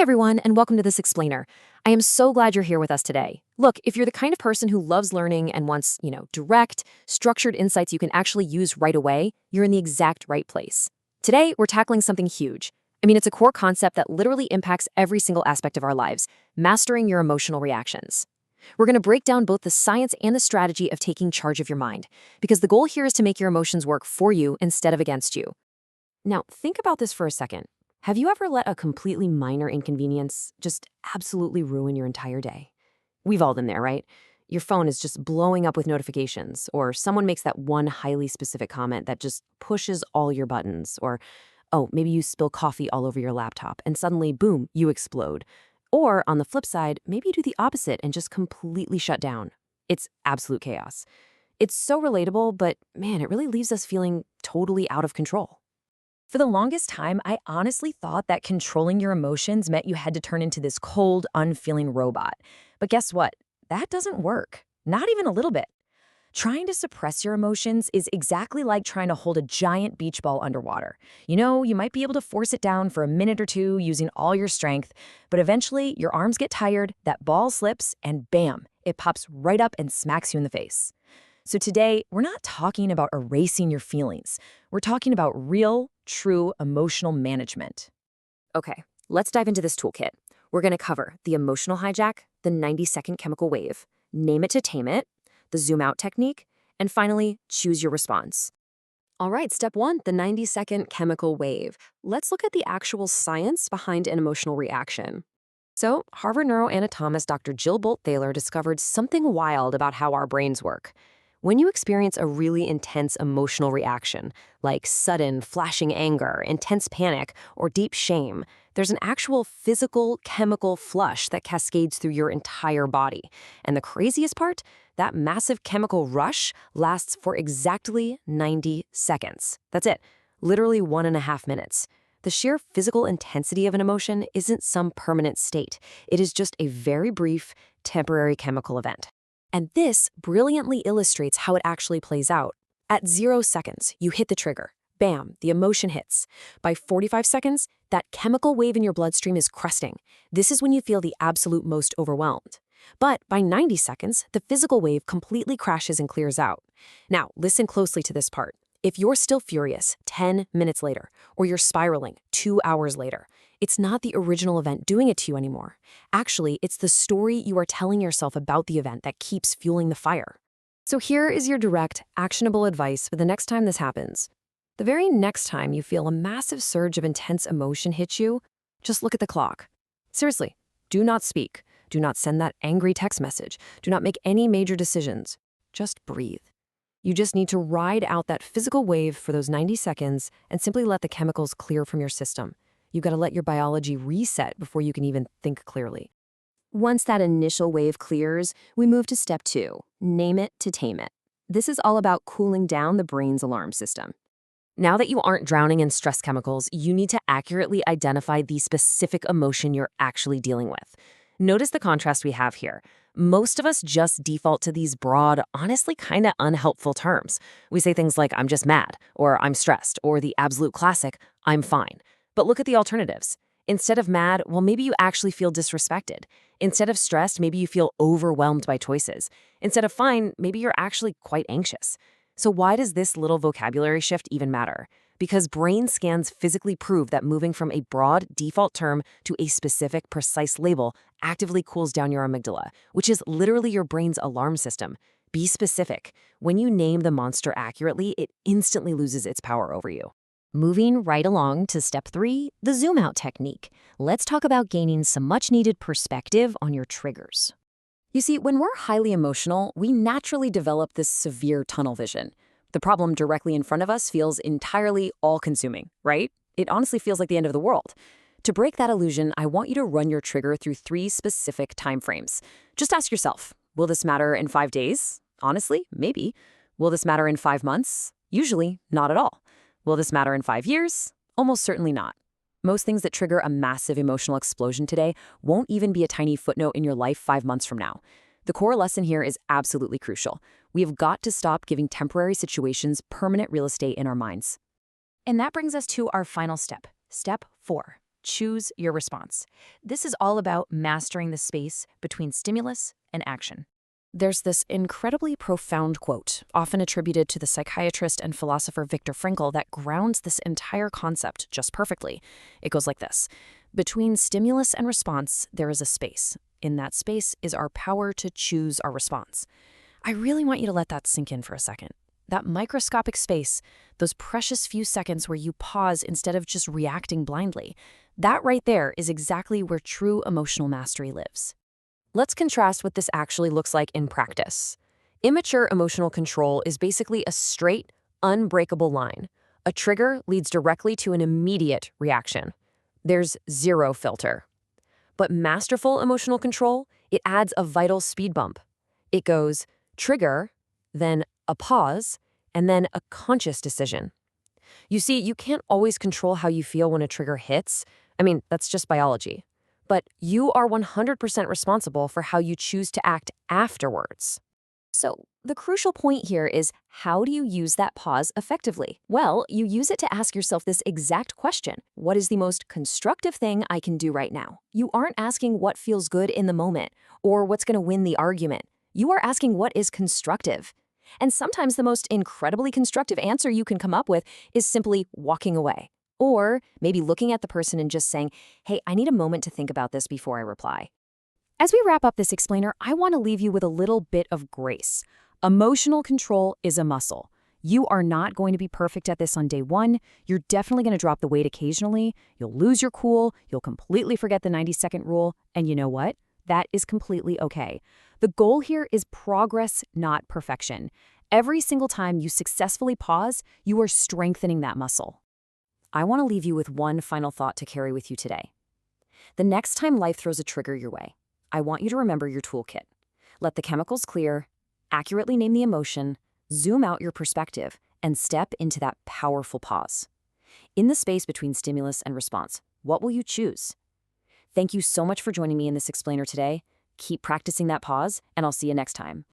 everyone, and welcome to This Explainer. I am so glad you're here with us today. Look, if you're the kind of person who loves learning and wants, direct, structured insights you can actually use right away, you're in the exact right place. Today, we're tackling something huge. It's a core concept that literally impacts every single aspect of our lives, mastering your emotional reactions. We're going to break down both the science and the strategy of taking charge of your mind, because the goal here is to make your emotions work for you instead of against you. Now, think about this for a second. Have you ever let a completely minor inconvenience just absolutely ruin your entire day? We've all been there, right? Your phone is just blowing up with notifications, or someone makes that one highly specific comment that just pushes all your buttons, or, oh, maybe you spill coffee all over your laptop and suddenly, boom, you explode. Or on the flip side, maybe you do the opposite and just completely shut down. It's absolute chaos. It's so relatable, but man, it really leaves us feeling totally out of control. For the longest time, I honestly thought that controlling your emotions meant you had to turn into this cold, unfeeling robot. But guess what? That doesn't work. Not even a little bit. Trying to suppress your emotions is exactly like trying to hold a giant beach ball underwater. You might be able to force it down for a minute or two using all your strength, but eventually your arms get tired, that ball slips, and bam, it pops right up and smacks you in the face. So today, we're not talking about erasing your feelings. We're talking about real, true emotional management. Okay, let's dive into this toolkit. We're going to cover the emotional hijack, the 90-second chemical wave, name it to tame it, the zoom out technique, and finally, choose your response. All right, step one, the 90-second chemical wave. Let's look at the actual science behind an emotional reaction. So, Harvard neuroanatomist Dr. Jill Bolt Thaler discovered something wild about how our brains work. When you experience a really intense emotional reaction, like sudden, flashing anger, intense panic, or deep shame, there's an actual physical, chemical flush that cascades through your entire body. And the craziest part? That massive chemical rush lasts for exactly 90 seconds. That's it, literally 1.5 minutes. The sheer physical intensity of an emotion isn't some permanent state. It is just a very brief, temporary chemical event. And this brilliantly illustrates how it actually plays out. At 0 seconds, you hit the trigger. Bam, the emotion hits. By 45 seconds, that chemical wave in your bloodstream is cresting. This is when you feel the absolute most overwhelmed. But by 90 seconds, the physical wave completely crashes and clears out. Now, listen closely to this part. If you're still furious 10 minutes later, or you're spiraling 2 hours later, it's not the original event doing it to you anymore. Actually, it's the story you are telling yourself about the event that keeps fueling the fire. So here is your direct, actionable advice for the next time this happens. The very next time you feel a massive surge of intense emotion hit you, just look at the clock. Seriously, do not speak. Do not send that angry text message. Do not make any major decisions. Just breathe. You just need to ride out that physical wave for those 90 seconds and simply let the chemicals clear from your system. You've got to let your biology reset before you can even think clearly. Once that initial wave clears, we move to step 2, name it to tame it. This is all about cooling down the brain's alarm system. Now that you aren't drowning in stress chemicals, you need to accurately identify the specific emotion you're actually dealing with. Notice the contrast we have here. Most of us just default to these broad, honestly kind of unhelpful terms. We say things like, I'm just mad, or I'm stressed, or the absolute classic, I'm fine. But look at the alternatives. Instead of mad, well, maybe you actually feel disrespected. Instead of stressed, maybe you feel overwhelmed by choices. Instead of fine, maybe you're actually quite anxious. So why does this little vocabulary shift even matter? Because brain scans physically prove that moving from a broad default term to a specific, precise label actively cools down your amygdala, which is literally your brain's alarm system. Be specific. When you name the monster accurately, it instantly loses its power over you. Moving right along to step 3, the zoom out technique. Let's talk about gaining some much needed perspective on your triggers. You see, when we're highly emotional, we naturally develop this severe tunnel vision. The problem directly in front of us feels entirely all-consuming, right? It honestly feels like the end of the world. To break that illusion, I want you to run your trigger through 3 specific time frames. Just ask yourself, will this matter in 5 days? Honestly, maybe. Will this matter in 5 months? Usually, not at all. Will this matter in 5 years? Almost certainly not. Most things that trigger a massive emotional explosion today won't even be a tiny footnote in your life 5 months from now. The core lesson here is absolutely crucial. We have got to stop giving temporary situations permanent real estate in our minds. And that brings us to our final step, step 4, choose your response. This is all about mastering the space between stimulus and action. There's this incredibly profound quote, often attributed to the psychiatrist and philosopher Viktor Frankl, that grounds this entire concept just perfectly. It goes like this: between stimulus and response, there is a space. In that space is our power to choose our response. I really want you to let that sink in for a second. That microscopic space, those precious few seconds where you pause instead of just reacting blindly, that right there is exactly where true emotional mastery lives. Let's contrast what this actually looks like in practice. Immature emotional control is basically a straight, unbreakable line. A trigger leads directly to an immediate reaction. There's zero filter. But masterful emotional control, it adds a vital speed bump. It goes trigger, then a pause, and then a conscious decision. You see, you can't always control how you feel when a trigger hits. I mean, that's just biology. But you are 100% responsible for how you choose to act afterwards. So the crucial point here is, how do you use that pause effectively? Well, you use it to ask yourself this exact question: what is the most constructive thing I can do right now? You aren't asking what feels good in the moment or what's going to win the argument. You are asking what is constructive. And sometimes the most incredibly constructive answer you can come up with is simply walking away. Or maybe looking at the person and just saying, hey, I need a moment to think about this before I reply. As we wrap up this explainer, I want to leave you with a little bit of grace. Emotional control is a muscle. You are not going to be perfect at this on day one. You're definitely going to drop the weight occasionally. You'll lose your cool. You'll completely forget the 90-second rule. And you know what? That is completely okay. The goal here is progress, not perfection. Every single time you successfully pause, you are strengthening that muscle. I want to leave you with one final thought to carry with you today. The next time life throws a trigger your way, I want you to remember your toolkit. Let the chemicals clear, accurately name the emotion, zoom out your perspective, and step into that powerful pause. In the space between stimulus and response, what will you choose? Thank you so much for joining me in this explainer today. Keep practicing that pause, and I'll see you next time.